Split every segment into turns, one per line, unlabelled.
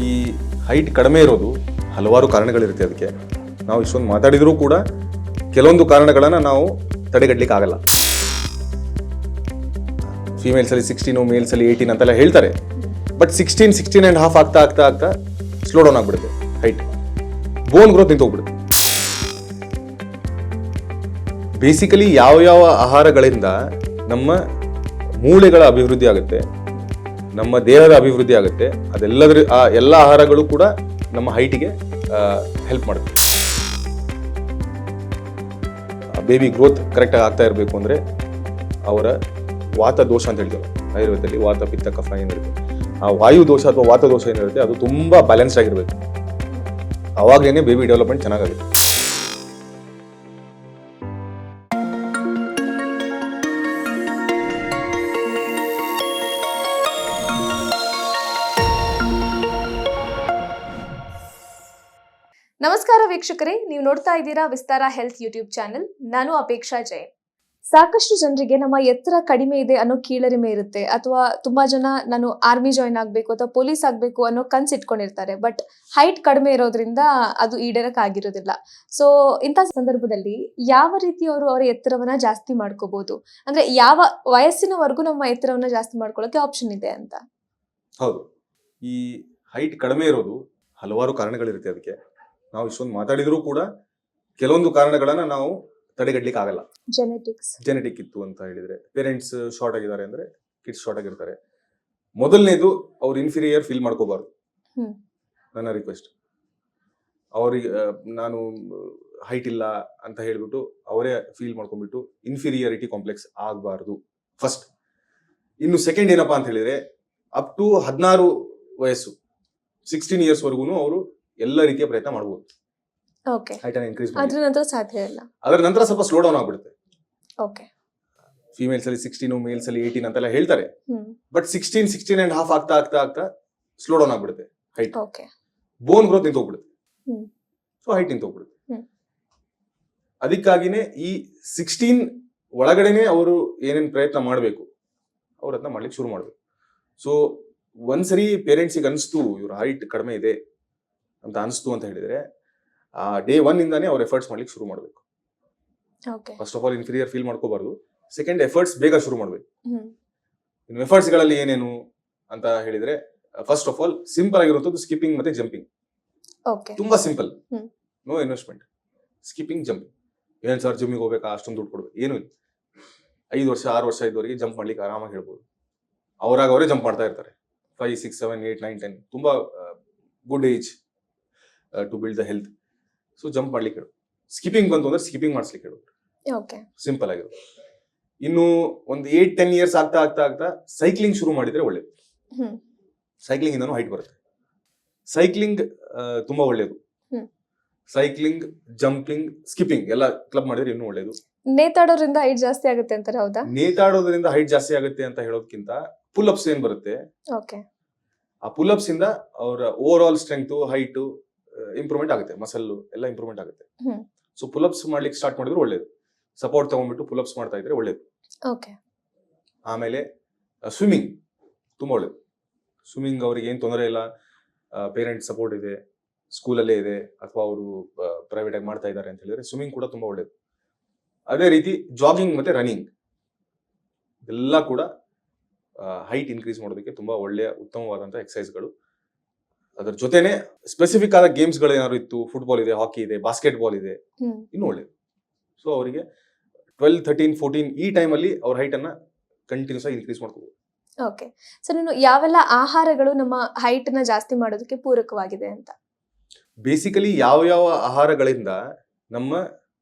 ಈ ಹೈಟ್ ಕಡಿಮೆ ಇರೋದು ಹಲವಾರು ಕಾರಣಗಳಿರುತ್ತೆ. ಅದಕ್ಕೆ ನಾವು ಇಷ್ಟೊಂದು ಮಾತಾಡಿದರೂ ಕೂಡ ಕೆಲವೊಂದು ಕಾರಣಗಳನ್ನು ನಾವು ತಡೆಗಟ್ಟಲಿಕ್ಕೆ ಆಗಲ್ಲ. ಫಿಮೇಲ್ಸಲ್ಲಿ 16, ಮೇಲ್ಸಲ್ಲಿ 18 ಅಂತೆಲ್ಲ ಹೇಳ್ತಾರೆ. ಬಟ್ 16.5 ಆಗ್ತಾ ಆಗ್ತಾ ಆಗ್ತಾ ಸ್ಲೋ ಡೌನ್ ಆಗಿಬಿಡುತ್ತೆ ಹೈಟ್. Bone growth ನಿಂತೋಗ್ಬಿಡುತ್ತೆ. ಬೇಸಿಕಲಿ ಯಾವ ಯಾವ ಆಹಾರಗಳಿಂದ ನಮ್ಮ ಮೂಳೆಗಳ ಅಭಿವೃದ್ಧಿ ಆಗುತ್ತೆ, ನಮ್ಮ ದೇಹದ ಅಭಿವೃದ್ಧಿ ಆಗುತ್ತೆ, ಅದೆಲ್ಲದ್ರ ಆ ಎಲ್ಲ ಆಹಾರಗಳು ಕೂಡ ನಮ್ಮ ಹೈಟಿಗೆ ಹೆಲ್ಪ್ ಮಾಡುತ್ತೆ. ಬೇಬಿ ಗ್ರೋತ್ ಕರೆಕ್ಟಾಗಿ ಆಗ್ತಾ ಇರಬೇಕು ಅಂದರೆ ಅವರ ವಾತ ದೋಷ ಅಂತ ಹೇಳ್ತಾರೆ ಆಯುರ್ವೇದದಲ್ಲಿ. ವಾತ ಪಿತ್ತ ಕಫ ಏನಿರುತ್ತೆ, ಆ ವಾಯು ದೋಷ ಅಥವಾ ವಾತ ದೋಷ ಏನಿರುತ್ತೆ ಅದು ತುಂಬ ಬ್ಯಾಲೆನ್ಸ್ ಆಗಿರಬೇಕು. ಅವಾಗಲೇ ಬೇಬಿ ಡೆವಲಪ್ಮೆಂಟ್ ಚೆನ್ನಾಗಾಗುತ್ತೆ.
ನಮಸ್ಕಾರ ವೀಕ್ಷಕರೇ, ನೀವು ನೋಡ್ತಾ ಇದ್ದೀರಾ ವಿಸ್ತಾರ ಹೆಲ್ತ್ ಯೂಟ್ಯೂಬ್ ಚಾನೆಲ್. ನಾನು ಅಪೇಕ್ಷಾ ಜೈನ್. ಸಾಕಷ್ಟು ಜನರಿಗೆ ನಮ್ಮ ಎತ್ತರ ಕಡಿಮೆ ಇದೆ ಅನ್ನೋ ಕೀಳರಿಮೆ ಇರುತ್ತೆ, ಅಥವಾ ತುಂಬಾ ಜನ ನಾನು ಆರ್ಮಿ ಜಾಯ್ನ್ ಆಗಬೇಕು ಅಥವಾ ಪೊಲೀಸ್ ಆಗಬೇಕು ಅನ್ನೋ ಕನ್ಸು ಇಟ್ಕೊಂಡಿರ್ತಾರೆ. ಬಟ್ ಹೈಟ್ ಕಡಿಮೆ ಇರೋದ್ರಿಂದ ಅದು ಈಡೇರಕ್ ಆಗಿರೋದಿಲ್ಲ. ಸೊ ಇಂಥ ಸಂದರ್ಭದಲ್ಲಿ ಯಾವ ರೀತಿ ಅವರು ಅವರ ಎತ್ತರವನ್ನ ಜಾಸ್ತಿ ಮಾಡ್ಕೋಬಹುದು, ಅಂದ್ರೆ ಯಾವ ವಯಸ್ಸಿನವರೆಗೂ ನಮ್ಮ ಎತ್ತರವನ್ನ ಜಾಸ್ತಿ ಮಾಡ್ಕೊಳ್ಳೋಕೆ ಆಪ್ಷನ್ ಇದೆ ಅಂತ?
ಹೌದು, ಈ ಹೈಟ್ ಕಡಿಮೆ ಇರೋದು ಹಲವಾರು ಕಾರಣಗಳಿರುತ್ತೆ. ಅದಕ್ಕೆ ನಾವು ಇಷ್ಟೊಂದು ಮಾತಾಡಿದರೂ ಕೂಡ ಕೆಲವೊಂದು ಕಾರಣಗಳನ್ನ ನಾವು ತಡೆಗಟ್ಟಲಿಕ್ಕೆ ಆಗಲ್ಲ. ಜೆನೆಟಿಕ್ ಇತ್ತು ಅಂತ ಹೇಳಿದ್ರೆ, ಪೇರೆಂಟ್ಸ್ ಶಾರ್ಟ್ ಆಗಿದ್ದಾರೆ ಅಂದ್ರೆ ಕಿಡ್ಸ್ ಶಾರ್ಟ್ ಆಗಿರ್ತಾರೆ. ಮೊದಲನೇದು ಅವ್ರು ಇನ್ಫೀರಿಯರ್ ಫೀಲ್ ಮಾಡ್ಕೋಬಾರ್ದು. ನನ್ನ ರಿಕ್ವೆಸ್ಟ್, ಅವ್ರಿಗೆ ನಾನು ಹೈಟ್ ಇಲ್ಲ ಅಂತ ಹೇಳ್ಬಿಟ್ಟು ಅವರೇ ಫೀಲ್ ಮಾಡ್ಕೊಂಡ್ಬಿಟ್ಟು ಇನ್ಫೀರಿಯಾರಿಟಿ ಕಾಂಪ್ಲೆಕ್ಸ್ ಆಗಬಾರ್ದು ಫಸ್ಟ್. ಇನ್ನು ಸೆಕೆಂಡ್ ಏನಪ್ಪಾ ಅಂತ ಹೇಳಿದ್ರೆ, ಅಪ್ ಟು 16 ವಯಸ್ಸು 16 ಇಯರ್ಸ್ ವರೆಗೂ ಅವರು ಎಲ್ಲ ರೀತಿಯ ಪ್ರಯತ್ನ ಮಾಡಬಹುದು. ಹೈಟ್ ಅನ್ನು ಇನ್ಕ್ರೀಸ್ ಮಾಡಿ. ಅದರ ನಂತರ ಸ್ವಲ್ಪ ಸ್ಲೋ ಡೌನ್ ಆಗ್ಬಿಡುತ್ತೆ. ಫಿಮೇಲ್ಸ್ ಅಲ್ಲಿ 16, ಮೇಲ್ಸಲ್ಲಿ 18 ಅಂತೆಲ್ಲ ಹೇಳ್ತಾರೆ. ಬಟ್ 16.5 ಆಗ್ತಾ ಆಗ್ತಾ ಆಗ್ತಾ ಸ್ಲೋ ಡೌನ್ ಆಗ್ಬಿಡುತ್ತೆ ಹೈಟ್. ಬೋನ್ ಗ್ರೋತ್ ನಿಂತೋಗ್ಬಿಡುತ್ತೆ. ಸೊ ಹೈಟ್ ನಿಂತೋಗ್ಬಿಡುತ್ತೆ. ಅದಕ್ಕಾಗಿನೇ ಈ 16 ಒಳಗಡೆನೆ ಅವರು ಏನೇನು ಪ್ರಯತ್ನ ಮಾಡಬೇಕು ಅವ್ರ ಅದನ್ನ ಮಾಡ್ಲಿಕ್ಕೆ ಶುರು ಮಾಡ್ಬೇಕು. ಸೊ ಒಂದ್ಸರಿ ಪೇರೆಂಟ್ಸಿಗೆ ಅನಿಸ್ತು ಇವ್ರ ಹೈಟ್ ಕಡಿಮೆ ಇದೆ ಅಂತ ಅನಿಸ್ತು ಅಂತ ಹೇಳಿದ್ರೆ, ಡೇ 1 ಇಂದಾನೇ ಅವ್ರ ಎಫರ್ಟ್ಸ್ ಮಾಡ್ಲಿಕ್ಕೆ ಶುರು ಮಾಡಬೇಕು. First of all inferior feel ಮಾಡ್ಕೋಬಾರ್ದು. ಸೆಕೆಂಡ್, ಎಫರ್ಟ್ಸ್ ಬೇಗ ಶುರು ಮಾಡಬೇಕು. ಇನ್ನು ಎಫರ್ಟ್ಸ್ ಗಳಲ್ಲಿ ಏನೇನು ಅಂತ ಹೇಳಿದ್ರೆ, ಫಸ್ಟ್ ಆಫ್ ಆಲ್ ಸಿಂಪಲ್ ಆಗಿರುವಂತದ್ದು ಸ್ಕಿಪ್ಪಿಂಗ್ ಮತ್ತೆ ಜಂಪಿಂಗ್. ತುಂಬಾ simple, no investment. Skipping, jumping. ಏನ್ ಸರ್ ಜಿಮ್ಮಿಗೆ ಹೋಗ್ಬೇಕಾ, ಅಷ್ಟೊಂದು ದುಡ್ಡು ಕೊಡ್ಬೇಕು? ಏನು ಇಲ್ಲ. 5 ವರ್ಷ 6 ವರ್ಷ ಇದ್ದವರಿಗೆ ಜಂಪ್ ಮಾಡ್ಲಿಕ್ಕೆ ಆರಾಮಾಗಿ ಹೇಳ್ಬೋದು. ಅವರಾಗ ಅವರೇ ಜಂಪ್ ಮಾಡ್ತಾ ಇರ್ತಾರೆ. 5, 6, 7, 8, 9, 10 ತುಂಬಾ good age to build the health. So jump ಮಾಡ್ಲಿಕ್ಕೆ ಹೇಳು. ಸ್ಕಿಪ್ಪಿಂಗ್ ಬಂತು ಅಂದ್ರೆ ಸ್ಕಿಪ್ಪಿಂಗ್ ಮಾಡಿಸ್ಲಿಕ್ಕೆ ಹೇಳು. ಸಿಂಪಲ್ ಆಗಿರುತ್ತೆ. ಇನ್ನು ಒಂದು 8-10 ಇಯರ್ಸ್ ಆಗ್ತಾ ಆಗ್ತಾ ಆಗ್ತಾ ಸೈಕ್ಲಿಂಗ್ ಶುರು ಮಾಡಿದ್ರೆ ಒಳ್ಳೇದು. ಸೈಕ್ಲಿಂಗ್ ಇಂದನೂ ಹೈಟ್ ಬರುತ್ತೆ. ಸೈಕ್ಲಿಂಗ್ ತುಂಬಾ ಒಳ್ಳೇದು. ಸೈಕ್ಲಿಂಗ್, ಜಂಪಿಂಗ್, ಸ್ಕಿಪ್ಪಿಂಗ್ ಎಲ್ಲ ಕ್ಲಬ್ ಮಾಡಿದ್ರೆ ಇನ್ನೂ ಒಳ್ಳೇದು.
ನೇತಾಡೋದ್ರಿಂದ ಹೈಟ್ ಜಾಸ್ತಿ ಆಗುತ್ತೆ ಅಂತಾರೆ, ಹೌದಾ?
ನೇತಾಡೋದ್ರಿಂದ ಹೈಟ್ ಜಾಸ್ತಿ ಆಗುತ್ತೆ ಅಂತ ಹೇಳೋದಕ್ಕಿಂತ ಪುಲ್ ಅಪ್ಸ್ ಏನ್ ಬರುತ್ತೆ, ಆ ಪುಲ್ ಅಪ್ಸ್ ಇಂದ ಅವರ over all strength, height improvement ಆಗುತ್ತೆ. ಮಸಲ್ ಎಲ್ಲ ಇಂಪ್ರೂವ್ಮೆಂಟ್ ಆಗುತ್ತೆ. ಸೊ ಪುಲ್ ಅಪ್ಸ್ ಮಾಡ್ಲಿಕ್ಕೆ ಸ್ಟಾರ್ಟ್ ಮಾಡಿದ್ರೆ ಒಳ್ಳೇದು. ಸಪೋರ್ಟ್ ತಗೊಂಡ್ಬಿಟ್ಟು ಪುಲ್ ಅಪ್ಸ್ ಮಾಡ್ತಾ ಇದ್ರೆ ಒಳ್ಳೇದು. ಆಮೇಲೆ ಸ್ವಿಮ್ಮಿಂಗ್ ತುಂಬಾ ಒಳ್ಳೇದು. ಸ್ವಿಮ್ಮಿಂಗ್ ಅವ್ರಿಗೆ ಏನ್ ತೊಂದರೆ ಇಲ್ಲ, ಪೇರೆಂಟ್ ಸಪೋರ್ಟ್ ಇದೆ, ಸ್ಕೂಲಲ್ಲೇ ಇದೆ, ಅಥವಾ ಅವರು ಪ್ರೈವೇಟ್ ಆಗಿ ಮಾಡ್ತಾ ಇದ್ದಾರೆ ಅಂತ ಹೇಳಿದ್ರೆ ಸ್ವಿಮ್ಮಿಂಗ್ ಕೂಡ ತುಂಬಾ ಒಳ್ಳೇದು. ಅದೇ ರೀತಿ ಜಾಗಿಂಗ್ ಮತ್ತೆ ರನ್ನಿಂಗ್ ಎಲ್ಲ ಕೂಡ ಹೈಟ್ ಇನ್ಕ್ರೀಸ್ ಮಾಡೋದಕ್ಕೆ ತುಂಬಾ ಒಳ್ಳೆಯ ಉತ್ತಮವಾದಂತಹ ಎಕ್ಸರ್ಸೈಸ್ಗಳು. ಅದರ ಜೊತೆನೆ ಸ್ಪೆಸಿಫಿಕ್ ಆದ ಗೇಮ್ಸ್ ಗಳು ಏನಾದ್ರು ಇತ್ತು, ಫುಟ್ಬಾಲ್ ಇದೆ, ಹಾಕಿ ಇದೆ, ಬಾಸ್ಕೆಟ್ ಬಾಲ್ ಇದೆ, ಇನ್ನೂ ಒಳ್ಳೇದು. ಸೊ ಅವರಿಗೆ 12, 13, 14 ಈ ಟೈಮ್ ಅಲ್ಲಿ ಅವ್ರ ಹೈಟ್ ಅನ್ನ ಕಂಟಿನ್ಯೂಸ್ ಆಗಿ ಇನ್ಕ್ರೀಸ್ ಮಾಡ್ಕೋಬಹುದು.
ಸರ್, ಇನ್ನು ಯಾವೆಲ್ಲ ಆಹಾರಗಳು ನಮ್ಮ ಹೈಟ್ ನ ಜಾಸ್ತಿ ಮಾಡೋದಕ್ಕೆ ಪೂರಕವಾಗಿದೆ ಅಂತ?
ಬೇಸಿಕಲಿ ಯಾವ ಯಾವ ಆಹಾರಗಳಿಂದ ನಮ್ಮ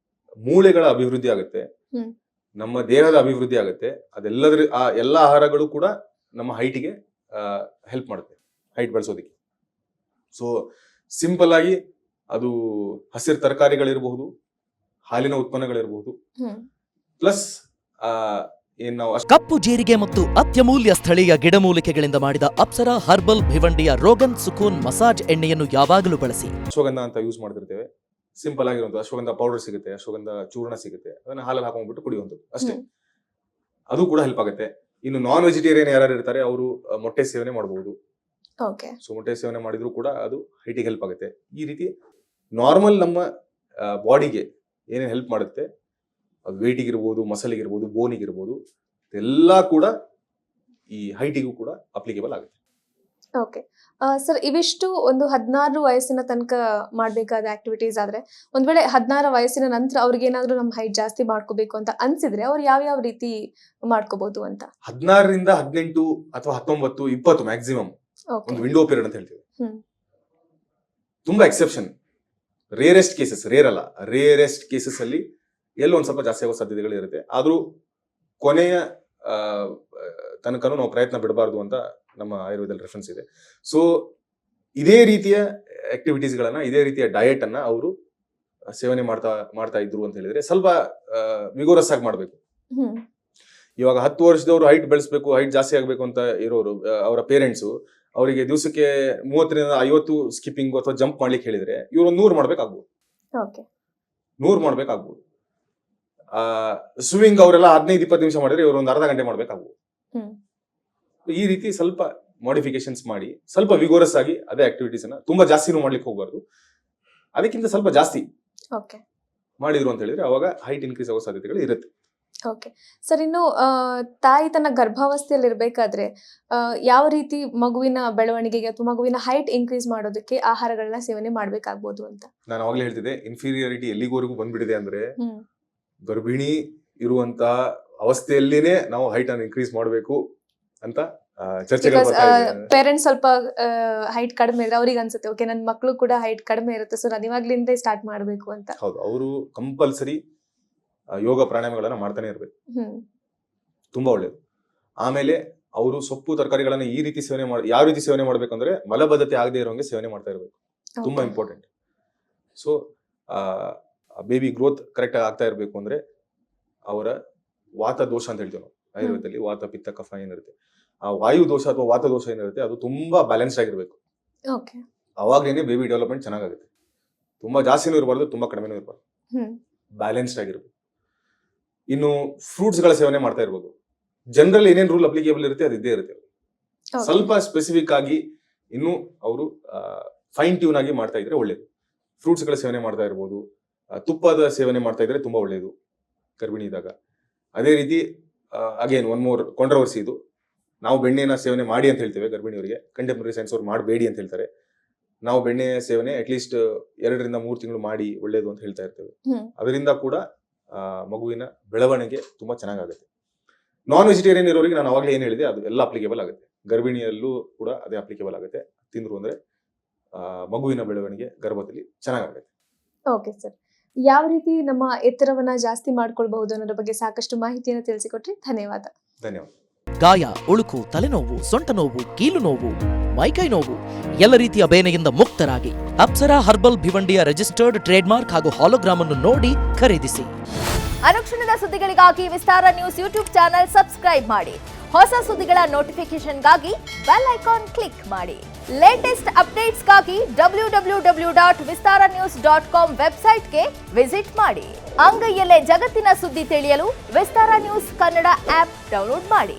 ಮೂಳೆಗಳ ಅಭಿವೃದ್ಧಿ ಆಗುತ್ತೆ, ನಮ್ಮ ದೇಹದ ಅಭಿವೃದ್ಧಿ ಆಗುತ್ತೆ, ಅದೆಲ್ಲದ್ರ ಆ ಎಲ್ಲ ಆಹಾರಗಳು ಕೂಡ ನಮ್ಮ ಹೈಟಿಗೆ ಹೆಲ್ಪ್ ಮಾಡುತ್ತೆ, ಹೈಟ್ ಬೆಳೆಸೋದಕ್ಕೆ. ಸೊ ಸಿಂಪಲ್ ಆಗಿ ಅದು ಹಸಿರು ತರಕಾರಿಗಳಿರಬಹುದು, ಹಾಲಿನ ಉತ್ಪನ್ನಗಳಿರಬಹುದು, ಪ್ಲಸ್
ಕಪ್ಪು ಜೀರಿಗೆ ಮತ್ತು ಅತ್ಯಮೂಲ್ಯ ಸ್ಥಳೀಯ ಗಿಡಮೂಲಿಕೆಗಳಿಂದ ಮಾಡಿದ ಅಪ್ಸರಾ ಹರ್ಬಲ್ ಭಿವಂಡಿಯ ರೋಗನ್ ಸುಕೂನ್ ಮಸಾಜ್ ಎಣ್ಣೆಯನ್ನು ಯಾವಾಗಲೂ ಬಳಸಿ.
ಅಶ್ವಗಂಧ ಅಂತ ಯೂಸ್ ಮಾಡ್ತಿರ್ತೇವೆ. ಸಿಂಪಲ್ ಆಗಿರುವಂತ ಅಶ್ವಗಂಧ ಪೌಡರ್ ಸಿಗುತ್ತೆ, ಅಶ್ವಗಂಧ ಚೂರ್ಣ ಸಿಗುತ್ತೆ, ಅದನ್ನ ಹಾಲಲ್ಲಿ ಹಾಕೊಂಡ್ಬಿಟ್ಟು ಕುಡಿಯುವಂಥದ್ದು ಅಷ್ಟೇ. ಅದು ಕೂಡ ಹೆಲ್ಪ್ ಆಗುತ್ತೆ. ಇನ್ನು ನಾನ್ ವೆಜಿಟೇರಿಯನ್ ಯಾರು ಇರ್ತಾರೆ ಅವರು ಮೊಟ್ಟೆ ಸೇವನೆ ಮಾಡಬಹುದು.
ಓಕೆ.
ಸೊ ಮೊಟ್ಟೆ ಸೇವನೆ ಮಾಡಿದ್ರು ಕೂಡ ಅದು ಹೈಟಿಗೆ ಹೆಲ್ಪ್ ಆಗುತ್ತೆ. ಈ ರೀತಿ ನಾರ್ಮಲ್ ನಮ್ಮ ಬಾಡಿಗೆ ಏನೇನು ಹೆಲ್ಪ್ ಮಾಡುತ್ತೆ, ಅದು ವೇಟಿಗಿರ್ಬೋದು, ಮಸಲಿಗಿರ್ಬೋದು, ಬೋನಿಗಿರ್ಬೋದು, ಎಲ್ಲ ಕೂಡ ಈ ಹೈಟಿಗೂ ಕೂಡ ಅಪ್ಲಿಕೇಬಲ್ ಆಗುತ್ತೆ.
ಓಕೆ ಸರ್, ಇವಿಷ್ಟು ಒಂದು 16 ವಯಸ್ಸಿನ ತನಕ ಮಾಡಬೇಕಾದ ಆಕ್ಟಿವಿಟೀಸ್ ಆದ್ರೆ, ಒಂದ್ ವೇಳೆ 16 ವಯಸ್ಸಿನ ನಂತರ ಅವ್ರಿಗೇನಾದ್ರೂ ನಮ್ಮ ಹೈಟ್ ಜಾಸ್ತಿ ಮಾಡ್ಕೋಬೇಕು ಅಂತ ಅನ್ಸಿದ್ರೆ ಅವ್ರು ಯಾವ ರೀತಿ ಮಾಡ್ಕೋಬಹುದು ಅಂತ?
16ರಿಂದ 18 ಅಥವಾ 19, 20 ಮ್ಯಾಕ್ಸಿಮಮ್ ಒಂದು ವಿಂಡೋ ಪೀರಿಯಡ್ ಅಂತ ಹೇಳ್ತೀವಿ. ತುಂಬಾ exception, rarest cases, rarest cases ಅಲ್ಲಿ ಎಲ್ಲೋ ಒಂದ್ ಸ್ವಲ್ಪ ಜಾಸ್ತಿ ಆಗೋ ಸಾಧ್ಯತೆಗಳು ಇರುತ್ತೆ. ಆದ್ರೂ ಕೊನೆಯ ತನಕನೂ ನಾವು ಪ್ರಯತ್ನ ಬಿಡಬಾರ್ದು ಅಂತ ನಮ್ಮ ಆಯುರ್ವೇದದಲ್ಲಿ ರೆಫರೆನ್ಸ್ ಇದೆ. ಸೊ ಇದೇ ರೀತಿಯ ಆಕ್ಟಿವಿಟೀಸ್ಗಳನ್ನ, ಇದೇ ರೀತಿಯ ಡಯಟ್ ಅನ್ನ ಅವರು ಸೇವನೆ ಮಾಡ್ತಾ ಇದ್ರು ಅಂತ ಹೇಳಿದ್ರೆ ಸ್ವಲ್ಪ ವಿಗೋರಸ್ ಆಗಿ ಮಾಡ್ಬೇಕು. ಇವಾಗ 10 ವರ್ಷದವರು ಹೈಟ್ ಬೆಳೆಸ್ಬೇಕು, ಹೈಟ್ ಜಾಸ್ತಿ ಆಗ್ಬೇಕು ಅಂತ ಇರೋರು, ಅವರ ಪೇರೆಂಟ್ಸು ಅವರಿಗೆ ದಿವಸಕ್ಕೆ 30ರಿಂದ 50 ಸ್ಕಿಪ್ಪಿಂಗ್ ಅಥವಾ ಜಂಪ್ ಮಾಡ್ಲಿಕ್ಕೆ ಹೇಳಿದ್ರೆ ಇವರು 100 ಮಾಡ್ಬೇಕಾಗ್ಬೋದು. 100 ಮಾಡ್ಬೇಕಾಗ್ಬೋದು. ಸ್ವಿಂಗ್ ಅವರೆಲ್ಲ 15-20 ನಿಮಿಷ ಮಾಡಿದ್ರೆ ಇವರು ಒಂದು ಅರ್ಧ ಗಂಟೆ ಮಾಡ್ಬೇಕಾಗ್ಬೋದು. ಈ ರೀತಿ ಸ್ವಲ್ಪ ಮಾಡಿಫಿಕೇಶನ್ಸ್ ಮಾಡಿ ಸ್ವಲ್ಪ ವಿಗೋರಸ್ ಆಗಿ ಅದೇ ಆಕ್ಟಿವಿಟೀಸ್ ಅನ್ನ ತುಂಬಾ ಜಾಸ್ತಿನೂ ಮಾಡ್ಲಿಕ್ಕೆ ಹೋಗಬಾರ್ದು. ಅದಕ್ಕಿಂತ ಸ್ವಲ್ಪ ಜಾಸ್ತಿ ಮಾಡಿದ್ರು ಅಂತ ಹೇಳಿದ್ರೆ ಅವಾಗ ಹೈಟ್ ಇನ್ಕ್ರೀಸ್ ಆಗೋ ಸಾಧ್ಯತೆಗಳು ಇರುತ್ತೆ.
ಓಕೆ ಸರ್, ಇನ್ನು ತಾಯಿ ತನ್ನ ಗರ್ಭಾವಸ್ಥೆಯಲ್ಲಿ ಇರಬೇಕಾದ್ರೆ ಯಾವ ರೀತಿ ಮಗುವಿನ ಬೆಳವಣಿಗೆಗೆ ಅಥವಾ ಮಗುವಿನ ಹೈಟ್ ಇನ್ಕ್ರೀಸ್ ಮಾಡೋದಕ್ಕೆ ಆಹಾರಗಳನ್ನ ಸೇವನೆ ಮಾಡ್ಬೇಕಾಗ್ಬೋದು ಅಂತ?
ನಾನು ಅವಾಗಲೇ ಹೇಳ್ತಿದ್ದೆ, ಇನ್ಫೀರಿಯಾರಿಟಿ ಎಲ್ಲಿಗೋರೆಗೂ ಬಂದ್ಬಿಟ್ಟಿದೆ ಅಂದ್ರೆ ಗರ್ಭಿಣಿ ಇರುವಂತ ಅವಸ್ಥೆಯಲ್ಲೇನೆ ನಾವು ಹೈಟ್ ಅನ್ನು ಇನ್ಕ್ರೀಸ್ ಮಾಡಬೇಕು ಅಂತ ಚರ್ಚೆಗಳು ಬರ್ತಾ ಇದೆ.
ಪೇರೆಂಟ್ಸ್ ಸ್ವಲ್ಪ ಹೈಟ್ ಕಡಿಮೆ ಇದ್ರೆ ಅವ್ರಿಗೆ ಅನ್ಸುತ್ತೆ, ಓಕೆ ನನ್ನ ಮಕ್ಕಳು ಕೂಡ ಹೈಟ್ ಕಡಿಮೆ ಇರುತ್ತೆ, ಸೊ ನಾನು ಇವಾಗ್ಲಿಂದ ಸ್ಟಾರ್ಟ್ ಮಾಡಬೇಕು ಅಂತ.
ಹೌದು, ಅವರು ಕಂಪಲ್ಸರಿ ಯೋಗ ಪ್ರಾಣಾಯಾಮಗಳನ್ನ ಮಾಡ್ತಾನೆ ಇರ್ಬೇಕು, ತುಂಬಾ ಒಳ್ಳೇದು. ಆಮೇಲೆ ಅವರು ಸೊಪ್ಪು ತರಕಾರಿಗಳನ್ನ ಈ ರೀತಿ ಸೇವನೆ ಯಾವ ರೀತಿ ಸೇವನೆ ಮಾಡ್ಬೇಕಂದ್ರೆ ಮಲಬದ್ಧತೆ ಆಗದೆ ಇರೋಂಗೆ ಸೇವನೆ ಮಾಡ್ತಾ ಇರ್ಬೇಕು, ತುಂಬಾ important. So baby growth correct ಆಗಿ ಆಗ್ತಾ ಇರ್ಬೇಕು ಅಂದ್ರೆ ಅವರ ವಾತ ದೋಷ ಅಂತ ಹೇಳ್ತೀವಿ ನಾವು ಆಯುರ್ವೇದದಲ್ಲಿ, ವಾತ ಪಿತ್ತ ಕಫ ಏನಿರುತ್ತೆ, ಆ ವಾಯು ದೋಷ ಅಥವಾ ವಾತ ದೋಷ ಏನಿರುತ್ತೆ ಅದು ತುಂಬಾ ಬ್ಯಾಲೆನ್ಸ್ಡ್ ಆಗಿರ್ಬೇಕು. ಅವಾಗೇನೆ ಬೇಬಿ ಡೆವಲಪ್ಮೆಂಟ್ ಚೆನ್ನಾಗುತ್ತೆ. ತುಂಬಾ ಜಾಸ್ತಿನೂ ಇರಬಾರ್ದು, ತುಂಬಾ ಕಡಿಮೆನೂ ಇರಬಾರ್ದು, ಬ್ಯಾಲೆನ್ಸ್ಡ್ ಆಗಿರ್ಬೇಕು. ಇನ್ನು ಫ್ರೂಟ್ಸ್ ಗಳ ಸೇವನೆ ಮಾಡ್ತಾ ಇರ್ಬೋದು. ಜನರಲ್ ಏನೇನ್ ರೂಲ್ ಅಪ್ಲಿಕೇಬಲ್ ಇರುತ್ತೆ ಅದು ಇದ್ದೇ ಇರುತ್ತೆ. ಸ್ವಲ್ಪ ಸ್ಪೆಸಿಫಿಕ್ ಆಗಿ ಇನ್ನು ಅವರು ಫೈನ್ ಟ್ಯೂನ್ ಆಗಿ ಮಾಡ್ತಾ ಇದ್ರೆ ಒಳ್ಳೇದು. ಫ್ರೂಟ್ಸ್ ಗಳ ಸೇವನೆ ಮಾಡ್ತಾ ಇರ್ಬೋದು, ತುಪ್ಪದ ಸೇವನೆ ಮಾಡ್ತಾ ಇದ್ರೆ ತುಂಬಾ ಒಳ್ಳೇದು ಗರ್ಭಿಣಿ ಇದ್ದಾಗ. ಅದೇ ರೀತಿ ಅಗೇನ್ ಒನ್ ಮೋರ್ ಕಾಂಟ್ರವರ್ಸಿ ಇದು, ನಾವು ಬೆಣ್ಣೆನ ಸೇವನೆ ಮಾಡಿ ಅಂತ ಹೇಳ್ತೇವೆ ಗರ್ಭಿಣಿಯವರಿಗೆ, ಕಂಟೆಂಪರರಿ ಸೈನ್ಸ್ ಅವ್ರು ಮಾಡಬೇಡಿ ಅಂತ ಹೇಳ್ತಾರೆ. ನಾವು ಬೆಣ್ಣೆ ಸೇವನೆ ಅಟ್ಲೀಸ್ಟ್ 2ರಿಂದ 3 ತಿಂಗಳು ಮಾಡಿ ಒಳ್ಳೇದು ಅಂತ ಹೇಳ್ತಾ ಇರ್ತೇವೆ. ಅದರಿಂದ ಕೂಡ ಮಗುವಿನ ಬೆಳವಣಿಗೆ ತುಂಬಾ ಚೆನ್ನಾಗುತ್ತೆ. ನಾನ್ ವೆಜಿಟೇರಿಯನ್ ಇರೋರಿಗೆ ನಾನು ಅವಾಗಲೇ ಏನ್ ಹೇಳಿದೆ ಅದು ಎಲ್ಲ ಅಪ್ಲಿಕೇಬಲ್ ಆಗುತ್ತೆ. ಗರ್ಭಿಣಿಯಲ್ಲೂ ಕೂಡ ಅದೇ ಅಪ್ಲಿಕೇಬಲ್ ಆಗುತ್ತೆ. ತಿಂದ್ರು ಅಂದ್ರೆ ಮಗುವಿನ ಬೆಳವಣಿಗೆ ಗರ್ಭದಲ್ಲಿ ಚೆನ್ನಾಗುತ್ತೆ.
ಓಕೆ ಸರ್, ಯಾವ ರೀತಿ ನಮ್ಮ ಎತ್ತರವನ್ನ ಜಾಸ್ತಿ ಮಾಡ್ಕೊಳ್ಬಹುದು ಅನ್ನೋದ್ರ ಬಗ್ಗೆ ಸಾಕಷ್ಟು ಮಾಹಿತಿಯನ್ನು ತಿಳಿಸಿಕೊಟ್ರಿ. ಧನ್ಯವಾದ.
ಗಾಯ, ಉಳುಕು, ತಲೆನೋವು, ಸೊಂಟ ನೋವು, ಕೀಲು ನೋವು, ಮೈಕೈ ನೋವು, ಎಲ್ಲ ರೀತಿಯ ಬೇನೆಯಿಂದ ಮುಕ್ತರಾಗಿ ಅಪ್ಸರಾ ಹರ್ಬಲ್ ಭಿವಂಡಿಯ ರಿಜಿಸ್ಟರ್ಡ್ ಟ್ರೇಡ್ಮಾರ್ಕ್ ಹಾಗೂ ಹಾಲೋಗ್ರಾಮ್ ಅನ್ನು ನೋಡಿ ಖರೀದಿಸಿ.
ಅನುಕ್ಷಣದ ಸುದ್ದಿಗಳಿಗಾಗಿ ವಿಸ್ತಾರ ನ್ಯೂಸ್ ಯೂಟ್ಯೂಬ್ ಚಾನೆಲ್ ಸಬ್ಸ್ಕ್ರೈಬ್ ಮಾಡಿ. ಹೊಸ ಸುದ್ದಿಗಳ ನೋಟಿಫಿಕೇಶನ್ಗಾಗಿ ಬೆಲ್ ಐಕಾನ್ ಕ್ಲಿಕ್ ಮಾಡಿ. ಲೇಟೆಸ್ಟ್ ಅಪ್ಡೇಟ್ಸ್ಗಾಗಿ www.vistaranews.com ವೆಬ್ಸೈಟ್ಗೆ ವಿಸಿಟ್ ಮಾಡಿ. ಅಂಗೈಯಲ್ಲೇ ಜಗತ್ತಿನ ಸುದ್ದಿ ತಿಳಿಯಲು ವಿಸ್ತಾರ ನ್ಯೂಸ್ ಕನ್ನಡ ಆಪ್ ಡೌನ್ಲೋಡ್ ಮಾಡಿ.